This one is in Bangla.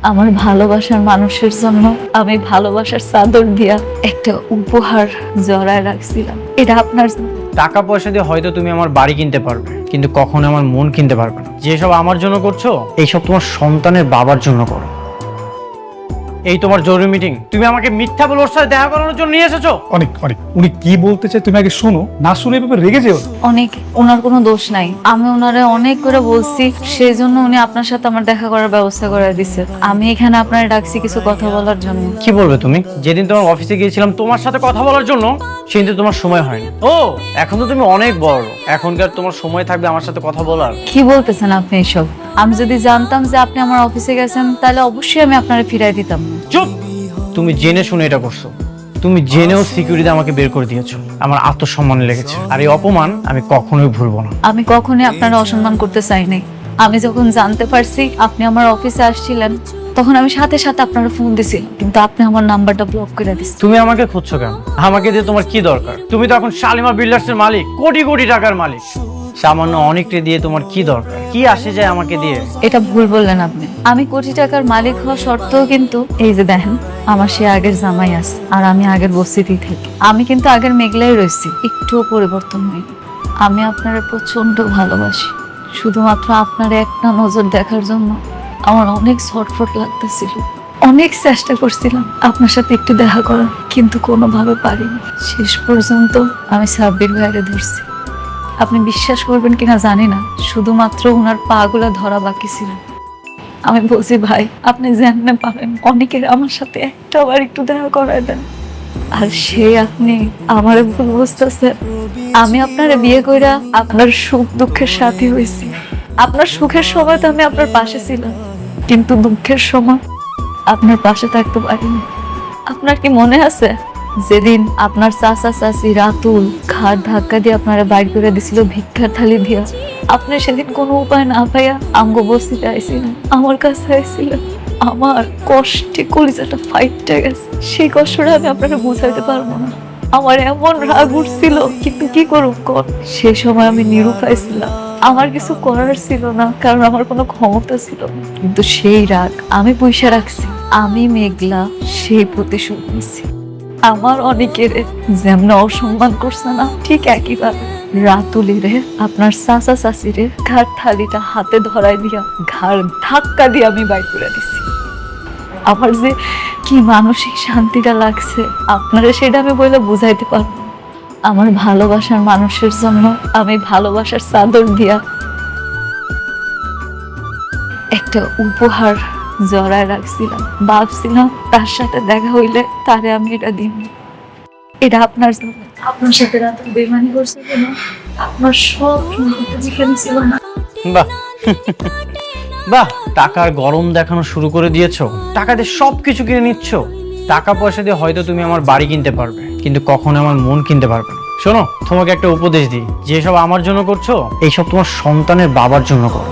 আমার ভালোবাসার মানুষের জন্য আমি ভালোবাসার চাদর দিয়া একটা উপহার জড়ায় রাখছিলাম, এটা আপনার জন্য। টাকা পয়সা দিয়ে হয়তো তুমি আমার বাড়ি কিনতে পারবে, কিন্তু কখনো আমার মন কিনতে পারবে না। যেসব আমার জন্য করছো, এইসব তোমার সন্তানের বাবার জন্য করো। এই তোমার জরুরি মিটিং, তুমি আমাকে মিথ্যা বলে ওর সাথে দেখা করানোর জন্য নিয়ে এসেছো। অনেক অনেক উনি কি বলতে চায় তুমি আগে শোনো, না শুনে এভাবে রেগে যেও। অনেক, ওনার কোনো দোষ নাই। আমি ওনারে অনেক করে বলছি, সেই জন্য উনি আপনার সাথে আমার দেখা করার ব্যবস্থা করে দিছে। আমি এখানে আপনার ডাকছি কিছু কথা বলার জন্য। কি বলবে তুমি? যেদিন তোমার অফিসে গিয়েছিলাম তোমার সাথে কথা বলার জন্য, সেদিন তো তোমার সময় হয়নি। ও এখন তো তুমি অনেক বড়, এখনকার তোমার সময় থাকবে আমার সাথে কথা বলার? কি বলতেছেন আপনি এসব? আমি যদি জানতাম যে আপনি আমার অফিসে গেছেন, তাহলে অবশ্যই আমি আপনারে ফিরাই দিতাম না। চুপ! তুমি জেনে শুনে এটা করছো। তুমি জেনেও সিকিউরিটি আমাকে বের করে দিয়েছো। আমার আত্মসম্মান লেগেছে, আর এই অপমান আমি কখনোই ভুলবো না। আমি কখনোই আপনারা অসম্মান করতে চাই নাই। আমি যখন জানতে পারছি আপনি আমার অফিসে আসছিলেন, তখন আমি সাথে সাথে আপনারা ফোন দিছিলাম, কিন্তু আপনি আমার নাম্বারটা ব্লক করে দিচ্ছেন। তুমি আমাকে খুঁজছো কেন? আমাকে দিয়ে তোমার কি দরকার? তুমি তো এখন শালিমা বিল্ডার্সের মালিক, কোটি কোটি টাকার মালিক। সামান্য অনেকটা দিয়ে তোমার কি দরকার? কি আসে যায় আমাকে দিয়ে? এটা ভুল বললেন আপনি। আমি কোটি টাকার মালিক হওয়া সত্ত্বেও কিন্তু এই যে দেখেন, আমার সে আগের জামাই আছে, আর আমি আগের বস্তিতেই থাকি। আমি কিন্তু আগের মেঘলাই রয়েছি, একটুও পরিবর্তন হয়নি। আমি আপনার প্রচন্ড ভালোবাসি। শুধুমাত্র আপনার একটা নজর দেখার জন্য আমার অনেক ছটফট লাগতেছিল। অনেক চেষ্টা করছিলাম আপনার সাথে একটু দেখা করার, কিন্তু কোনোভাবে পারিনি। শেষ পর্যন্ত আমি সাব্বির ভাইরে ধরছি। আপনি বিশ্বাস করবেন কিনা জানি না, শুধুমাত্র ওনার পা গুলা ধরা বাকি ছিল। আমি বলছি, ভাই আপনি জানতে পারেন অনেকের আমার সাথে একটাবার একটু দেখা করায় দেন। আর সে আপনি আমার ভুল বুঝতেছেন। আমি আপনার বিয়ে কইরা আপনার সুখ দুঃখের সাথী হয়েছি। আপনার সুখের সময় তো আমি আপনার পাশে ছিলাম, কিন্তু দুঃখের সময় আপনার পাশে থাকতে পারিনি। আপনার কি মনে আছে যেদিন আপনার চাচা চাচি রাতুল ঘাট ধাক্কা দিয়ে আপনারা বাইর করে দিছিল ভিক্ষার থালি দিয়া? আপনি সেদিন কোনো উপায় না পাইয়া আমগো বস্তিতে আইছিলেন, আমার কাছে আইছিলেন। আমার কষ্টে কলিজাটা ফাইটটা গেছে। সেই কষ্টটা আমি আপনাকে বুঝাইতে পারবো না। আমার এমন রাগ উঠছিল, কিন্তু কি করব কর। সেই সময় আমি নিরুপায় ছিলাম, আমার কিছু করার ছিল না, কারণ আমার কোনো ক্ষমতা ছিল না। কিন্তু সেই রাগ আমি পয়সা রাখছি। আমি মেঘলা সেই প্রতিশোধ নিছি। আমার অনেকের যেমন অসম্মান করছে না, ঠিক একইভাবে রাতুলিরে আপনার চাচা চাচিরে ঘাট থালিটা হাতে ধরাই দিয়া ঘাড় ধাক্কা দিয়ে আমি বাইর করে দিছি। আমার যে কি মানসিক শান্তিটা লাগছে আপনারা সেটা আমি বলে বুঝাইতে পারবো না। আমার ভালোবাসার মানুষের জন্য আমি ভালোবাসার চাদর দিয়া একটা উপহার জড়ায় রাখছিলাম। ভাবছিলাম তার সাথে দেখা হইলে তারে আমি এটা দিব। এটা আপনার জন্য। আপনার সাথে রাত বেমানি করছে কেন? আপনার সব যেখানে ছিল না। বাহ বাহ, টাকার গরম দেখানো শুরু করে দিয়েছো। টাকা দিয়ে সবকিছু কিনে নিচ্ছ। টাকা পয়সা দিয়ে হয়তো তুমি আমার বাড়ি কিনতে পারবে, কিন্তু কখনো আমার মন কিনতে পারবে না। শোনো, তোমাকে একটা উপদেশ দিই, যেসব আমার জন্য করছো, এইসব তোমার সন্তানের বাবার জন্য করো।